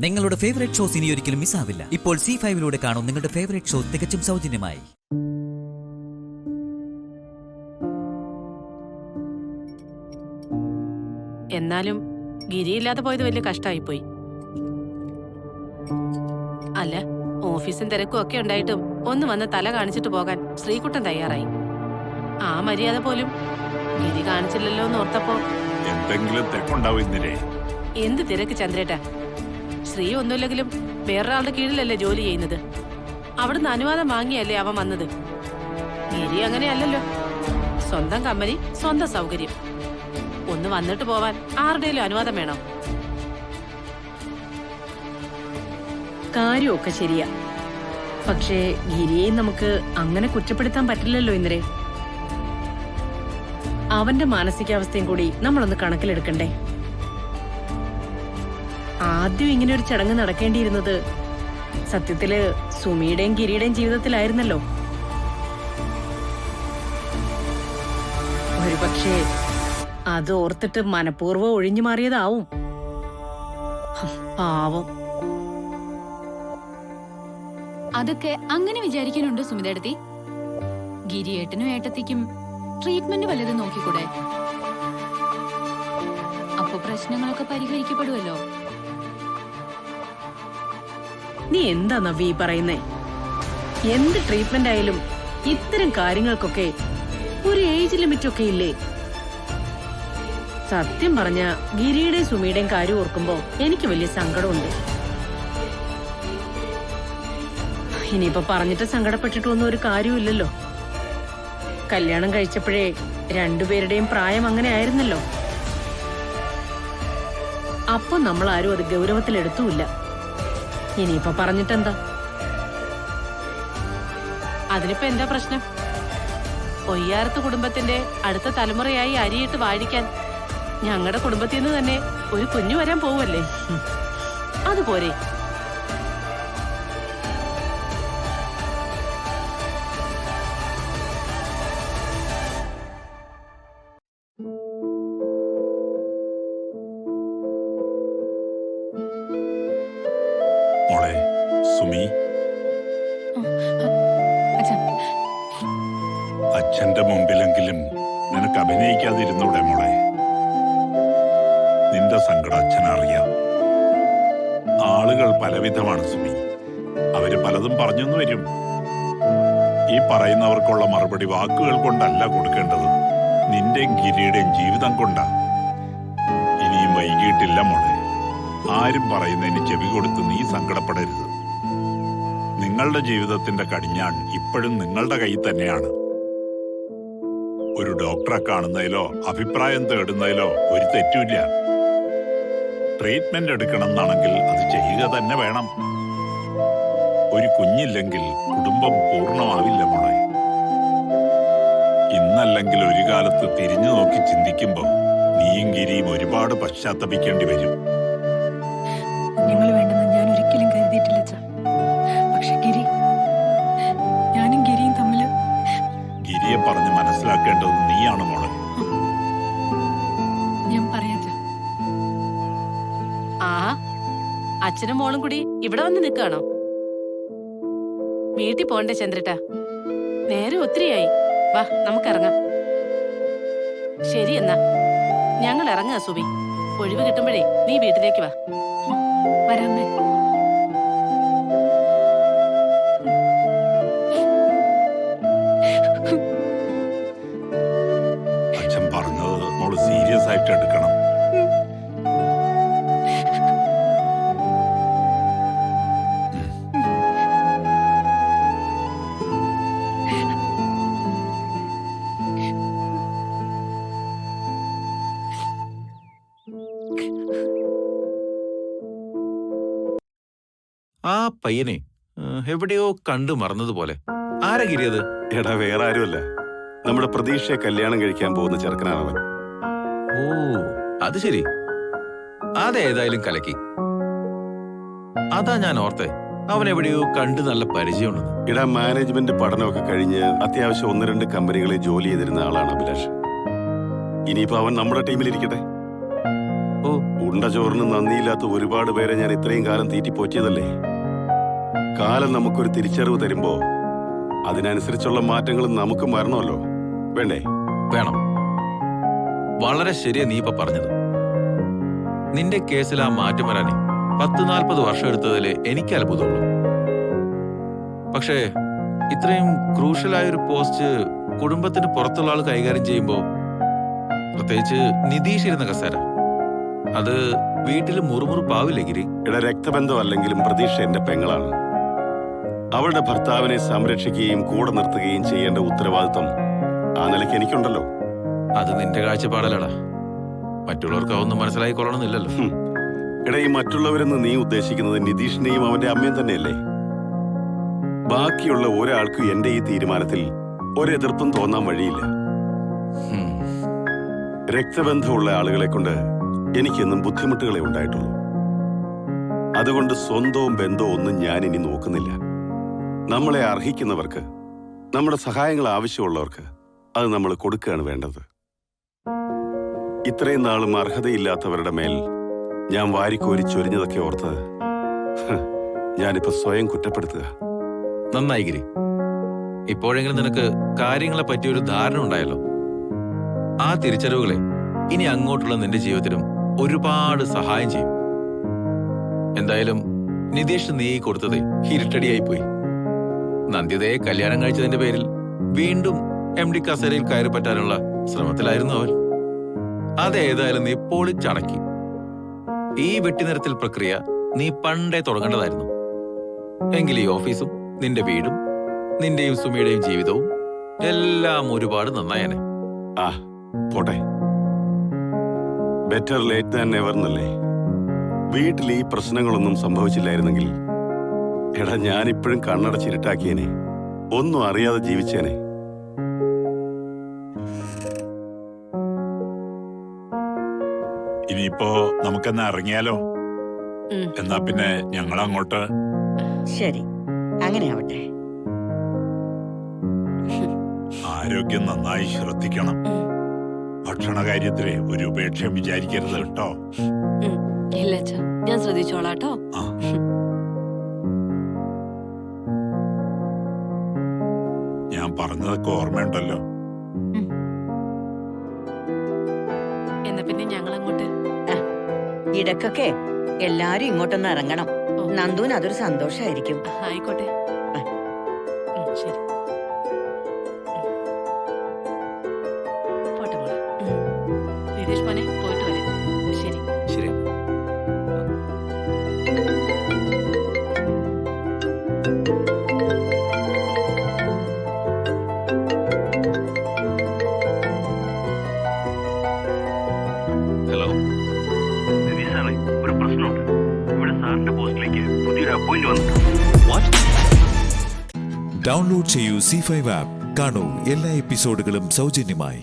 നിങ്ങളുടെ favourite shows ഇനി ഒരിക്കലും മിസ്സാവില്ല. ഇപ്പോൾ C5 കാണും നിങ്ങളുടെ ഫേവറേറ്റ് ഷോ തികച്ചും സൗജന്യമായി. എന്നാലും ഗിരിയില്ലാതെ പോയത് വലിയ കഷ്ടമായിപ്പോയി. അല്ല, ഓഫീസും തിരക്കും ഒക്കെ ഉണ്ടായിട്ടും ഒന്ന് വന്ന് തല കാണിച്ചിട്ട് പോകാൻ ശ്രീകുട്ടൻ തയ്യാറായി. ആ മര്യാദ പോലും ഗിരി കാണിച്ചില്ലല്ലോ എന്ന് ഓർത്തപ്പോ എന്തെങ്കിലും തിരക്കുണ്ടാവുന്നേ. എന്ത് തിരക്ക് ചന്ദ്രേട്ടാ? ശ്രീ ഒന്നുമില്ലെങ്കിലും വേറൊരാളുടെ കീഴിലല്ലേ ജോലി ചെയ്യുന്നത്. അവിടുന്ന് അനുവാദം വാങ്ങിയല്ലേ അവൻ വന്നത്. ഗിരി അങ്ങനെയല്ലല്ലോ. സ്വന്തം കമ്പനി, സ്വന്തം സൗകര്യം. ഒന്ന് വന്നിട്ട് പോവാൻ ആരുടെയും അനുവാദം വേണം. കാര്യമൊക്കെ ശരിയാ. പക്ഷേ ഗിരിയെ നമുക്ക് അങ്ങനെ കുറ്റപ്പെടുത്താൻ പറ്റില്ലല്ലോ ഇന്ദ്രേ. അവന്റെ മാനസികാവസ്ഥയും കൂടി നമ്മളൊന്ന് കണക്കിലെടുക്കണ്ടേ. ആദ്യം ഇങ്ങനെ ഒരു ചടങ്ങ് നടക്കേണ്ടിയിരുന്നത് സത്യത്തില് സുമിയുടെയും ഗിരിയുടെയും ജീവിതത്തിലായിരുന്നല്ലോ. ഒരു പക്ഷേ അത് ഓർത്തിട്ട് മനഃപൂർവ്വം ഒഴിഞ്ഞു മാറിയതാവും. പാവം. അതൊക്കെ അങ്ങനെ വിചാരിക്കാനുണ്ട് സുമിതേടത്തി. ഗിരിയേട്ടനും ഏട്ടത്തിക്കും ട്രീറ്റ്മെന്റ് വല്ലതും നോക്കിക്കൂടെ? അപ്പൊ പ്രശ്നങ്ങളൊക്കെ പരിഹരിക്കപ്പെടുമല്ലോ. നീ എന്താ നവ്വി പറയുന്നേ? എന്ത് ട്രീറ്റ്മെന്റ് ആയാലും ഇത്തരം കാര്യങ്ങൾക്കൊക്കെ ഒരു ഏജ് ലിമിറ്റ് ഒക്കെ ഇല്ലേ? സത്യം പറഞ്ഞ ഗിരിയുടെയും സുമിയുടെയും കാര്യം ഓർക്കുമ്പോ എനിക്ക് വലിയ സങ്കടമുണ്ട്. ഇനിയിപ്പൊ പറഞ്ഞിട്ട് സങ്കടപ്പെട്ടിട്ടൊന്നും ഒരു കാര്യമില്ലല്ലോ. കല്യാണം കഴിച്ചപ്പോഴേ രണ്ടുപേരുടെയും പ്രായം അങ്ങനെ ആയിരുന്നല്ലോ. അപ്പൊ നമ്മൾ ആരും അത് ഗൗരവത്തിലെടുത്തുമില്ല. ഇനിയിപ്പൊ പറഞ്ഞിട്ടെന്താ? അതിനിപ്പോ എന്താ പ്രശ്നം? ഒയ്യാരത്ത് കുടുംബത്തിന്റെ അടുത്ത തലമുറയായി അരിയിട്ട് വാഴിക്കാൻ ഞങ്ങളുടെ കുടുംബത്തിൽ നിന്ന് തന്നെ ഒരു കുഞ്ഞു വരാൻ പോവല്ലേ? അതുപോരെ. മോളെ സുമി, അച്ഛന്റെ മുമ്പിലെങ്കിലും നിനക്ക് അഭിനയിക്കാതിരുന്നൂടെ മോളെ? നിന്റെ സങ്കടം അച്ഛനറിയാം. ആളുകൾ പലവിധമാണ് സുമി. അവര് പലതും പറഞ്ഞെന്ന് വരും. ഈ പറയുന്നവർക്കുള്ള മറുപടി വാക്കുകൾ കൊണ്ടല്ല കൊടുക്കേണ്ടത്, നിന്റെയും ഗിരിയുടെയും ജീവിതം കൊണ്ടാ. ഇനിയും വൈകിട്ടില്ല മോളെ. ആരും പറയുന്നതിന് ചെവി കൊടുത്ത് നീ സങ്കടപ്പെടരുത്. നിങ്ങളുടെ ജീവിതത്തിന്റെ കടിഞ്ഞാൺ ഇപ്പോഴും നിങ്ങളുടെ കയ്യിൽ തന്നെയാണ്. ഒരു ഡോക്ടറെ കാണുന്നതിലോ അഭിപ്രായം തേടുന്നതിലോ ഒരു തെറ്റുമില്ല. ട്രീറ്റ്മെന്റ് എടുക്കണം എന്നാണെങ്കിൽ അത് ചെയ്യുക തന്നെ വേണം. ഒരു കുഞ്ഞില്ലെങ്കിൽ കുടുംബം പൂർണ്ണമാവില്ല മോളെ. ഇന്നല്ലെങ്കിൽ ഒരു കാലത്ത് തിരിഞ്ഞു നോക്കി ചിന്തിക്കുമ്പോ നീയും ഗിരിയും ഒരുപാട് പശ്ചാത്തപിക്കേണ്ടി വരും. ഞങ്ങൾ വേണ്ടെന്ന് ഞാൻ ഒരിക്കലും കരുതിയിട്ടില്ല. പക്ഷെ ഞാനും ഗിരിയും തമ്മില്. ഗിരിയെ പറഞ്ഞ് മനസ്സിലാക്കേണ്ടത് നീയാണ് മോളെ. ഞാൻ പറയാ. ആ അച്ഛനും മോളും കൂടി ഇവിടെ വന്ന് നിൽക്കാണോ? വീട്ടിൽ പോണ്ടേ ചന്ദ്രേട്ടാ? നേരെ ഒത്തിരിയായി. വാ നമുക്കിറങ്ങാം. ശരി എന്നാ ഞങ്ങൾ ഇറങ്ങാ സുബി. ഒഴിവ് കിട്ടുമ്പോഴേ നീ വീട്ടിലേക്ക് വാ. വരാമേ. അച്ഛൻ പറഞ്ഞത് മോള് സീരിയസ് ആയിട്ട് എടുക്കണം. ആ പയ്യനെ എവിടെയോ കണ്ടു മറന്നതുപോലെ. ആരാ ഗിരിയത്? എടാ, വേറെ ആരുമല്ല, നമ്മുടെ പ്രതീക്ഷയെ കല്യാണം കഴിക്കാൻ പോകുന്ന ചെറുക്കനാണവൻ. ഓ, അത് ശരി. അതേതായാലും കലക്കി. അതാ ഞാൻ ഓർത്തെ അവൻ എവിടെയോ കണ്ട് നല്ല പരിചയമുണ്ടെന്ന്. ഇടാ, മാനേജ്മെന്റ് പഠനമൊക്കെ കഴിഞ്ഞ് അത്യാവശ്യം 1-2 കമ്പനികളിൽ ജോലി ചെയ്തിരുന്ന ആളാണ് അഭിലാഷ്. ഇനിയിപ്പോ അവൻ നമ്മുടെ ടീമിലിരിക്കട്ടെ. ഓ, ഉണ്ട ചോറിന് നന്ദിയില്ലാത്ത ഒരുപാട് പേരെ ഞാൻ ഇത്രയും കാലം തീറ്റിപ്പോറ്റിയതല്ലേ. കാലം നമുക്കൊരു തിരിച്ചറിവ് തരുമ്പോ അതിനനുസരിച്ചുള്ള മാറ്റങ്ങൾ നമുക്കും വരണമല്ലോ, വേണ്ടേ? വേണം. വളരെ ശരിയാ നീ ഇപ്പൊ പറഞ്ഞത്. നിന്റെ കേസിൽ ആ മാറ്റം വരാനേ 10-40 വർഷം എടുത്തതിലെ എനിക്ക് അത്ഭുതമുള്ളൂ. പക്ഷേ ഇത്രയും ക്രൂഷ്യലായ ഒരു പോസ്റ്റ് കുടുംബത്തിന് പുറത്തുള്ള ആൾ കൈകാര്യം ചെയ്യുമ്പോ, പ്രത്യേകിച്ച് നിതീഷ് ഇരുന്ന കസേര, അത് വീട്ടിൽ മുറുമുറുപ്പാവില്ലേ ഗിരി? രക്തബന്ധം അല്ലെങ്കിലും പ്രതീക്ഷ എന്റെ പെങ്ങളാണ്. അവളുടെ ഭർത്താവിനെ സംരക്ഷിക്കുകയും കൂടെ നിർത്തുകയും ചെയ്യേണ്ട ഉത്തരവാദിത്വം ആ നിലയ്ക്ക് എനിക്കുണ്ടല്ലോ. അത് നിന്റെ കാഴ്ചപ്പാടല്ലടാ, മറ്റുള്ളവർക്ക് അതൊന്നും മനസ്സിലായിക്കൊള്ളണമെന്നില്ലല്ലോ. ഈ മറ്റുള്ളവരെന്ന് നീ ഉദ്ദേശിക്കുന്നത് നിതീഷിനെയും അവന്റെ അമ്മയും തന്നെയല്ലേ? ബാക്കിയുള്ള ഒരാൾക്കും എന്റെ ഈ തീരുമാനത്തിൽ ഒരെതിർപ്പും തോന്നാൻ വഴിയില്ല. രക്തബന്ധമുള്ള ആളുകളെ കൊണ്ട് എനിക്കെന്നും ബുദ്ധിമുട്ടുകളെ ഉണ്ടായിട്ടുള്ളൂ. അതുകൊണ്ട് സ്വന്തവും ബന്ധവും ഒന്നും ഞാൻ ഇനി നോക്കുന്നില്ല. നമ്മളെ അർഹിക്കുന്നവർക്ക്, നമ്മുടെ സഹായങ്ങൾ ആവശ്യമുള്ളവർക്ക് അത് നമ്മൾ കൊടുക്കുകയാണ് വേണ്ടത്. ഇത്രയും നാളും അർഹതയില്ലാത്തവരുടെ മേൽ ഞാൻ വാരിക്കോരി ചൊരിഞ്ഞതൊക്കെ ഓർത്ത് ഞാനിപ്പോ സ്വയം കുറ്റപ്പെടുത്തുക. നന്നായി ഗിരി. ഇപ്പോഴെങ്കിലും നിനക്ക് കാര്യങ്ങളെ പറ്റിയൊരു ധാരണ ഉണ്ടായല്ലോ. ആ തിരിച്ചറിവുകളെ ഇനി അങ്ങോട്ടുള്ള നിന്റെ ജീവിതത്തിലും ഒരുപാട് സഹായം ചെയ്യും. എന്തായാലും നിതീഷ് നീ കൊടുത്തത് ഇരുട്ടടിയായി പോയി. നന്ദിതയെ കല്യാണം കഴിച്ചതിന്റെ പേരിൽ വീണ്ടും MD കസേരയിൽ കയറി പറ്റാനുള്ള ശ്രമത്തിലായിരുന്നു അവൻ. അതേതായാലും നീ പൊളിച്ചടക്കി. ഈ വെട്ടിനിരത്തിൽ പ്രക്രിയ നീ പണ്ടേ തുടങ്ങേണ്ടതായിരുന്നു. എങ്കിൽ ഈ ഓഫീസും നിന്റെ വീടും നിന്റെയും സുമിയുടെയും ജീവിതവും എല്ലാം ഒരുപാട് നന്നായനെ. ആ പോട്ടെ, ബെറ്റർ ലേറ്റ് ദാൻ നെവർ എന്നല്ലേ. വീട്ടിൽ ഈ പ്രശ്നങ്ങളൊന്നും സംഭവിച്ചില്ലായിരുന്നെങ്കിൽ ഞാനിപ്പോഴും കണ്ണടച്ചിരുട്ടാക്കിയേനെ, ഒന്നും അറിയാതെ ജീവിച്ചേനെ. ഇനിയിപ്പോ നമുക്കെന്നാ ഇറങ്ങിയാലോ? എന്നാ പിന്നെ ഞങ്ങളങ്ങോട്ട്. ശരി, അങ്ങനെ ആവട്ടെ. ആരോഗ്യം നന്നായി ശ്രദ്ധിക്കണം. ഭക്ഷണ കാര്യത്തില് ഒരു ഉപേക്ഷ വിചാരിക്കരുത് കേട്ടോ. ഇല്ല അച്ഛാ, ഞാൻ ശ്രദ്ധിച്ചോളാട്ടോ. ഞാൻ പറഞ്ഞതൊക്കെ ഓർമ്മയുണ്ടല്ലോ. എന്നാ പിന്നെ ഞങ്ങളങ്ങോട്ട്. ഇടക്കൊക്കെ എല്ലാരും ഇങ്ങോട്ടൊന്ന് ഇറങ്ങണം. നന്ദുവിന് അതൊരു സന്തോഷായിരിക്കും. ആയിക്കോട്ടെ. ശരി. പോട്ടെ മോളെ. നിതീഷ് മോനെ, പോയിട്ട് വരാം. ശരി. ശരി. ഹലോ, ഒരു പ്രശ്നമുണ്ട്. ഇവിടെ സാറിന്റെ പോസ്റ്റിലേക്ക് പുതിയൊരു അപ്പോയിന്റ് വന്നു. ഡൗൺലോഡ് ചെയ്യൂ C5 ആപ്പ്. കാണൂ എല്ലാ എപ്പിസോഡുകളും സൗജന്യമായി.